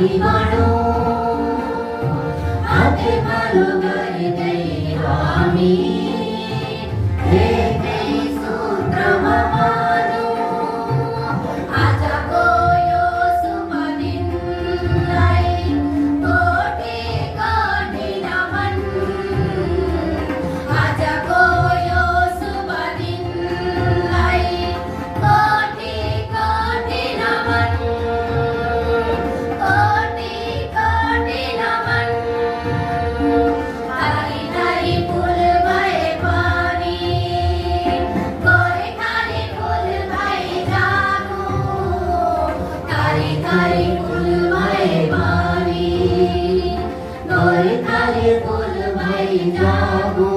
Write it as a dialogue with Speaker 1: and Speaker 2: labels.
Speaker 1: बाँडौँ हाते भालो गर्दै हामी एकै सूत्रमा बाँधौँ आजको यो शुभ दिनलाई कोटि कोटि नमन आजको यो शुभ दिनलाई कोटि कोटि नमन कोटि कोटि नमन थरी थरी फुल भए पनि गोर्खाली फुल भई जागो थरी थरी फुल भए पनि गोर्खाली फुल भई जागो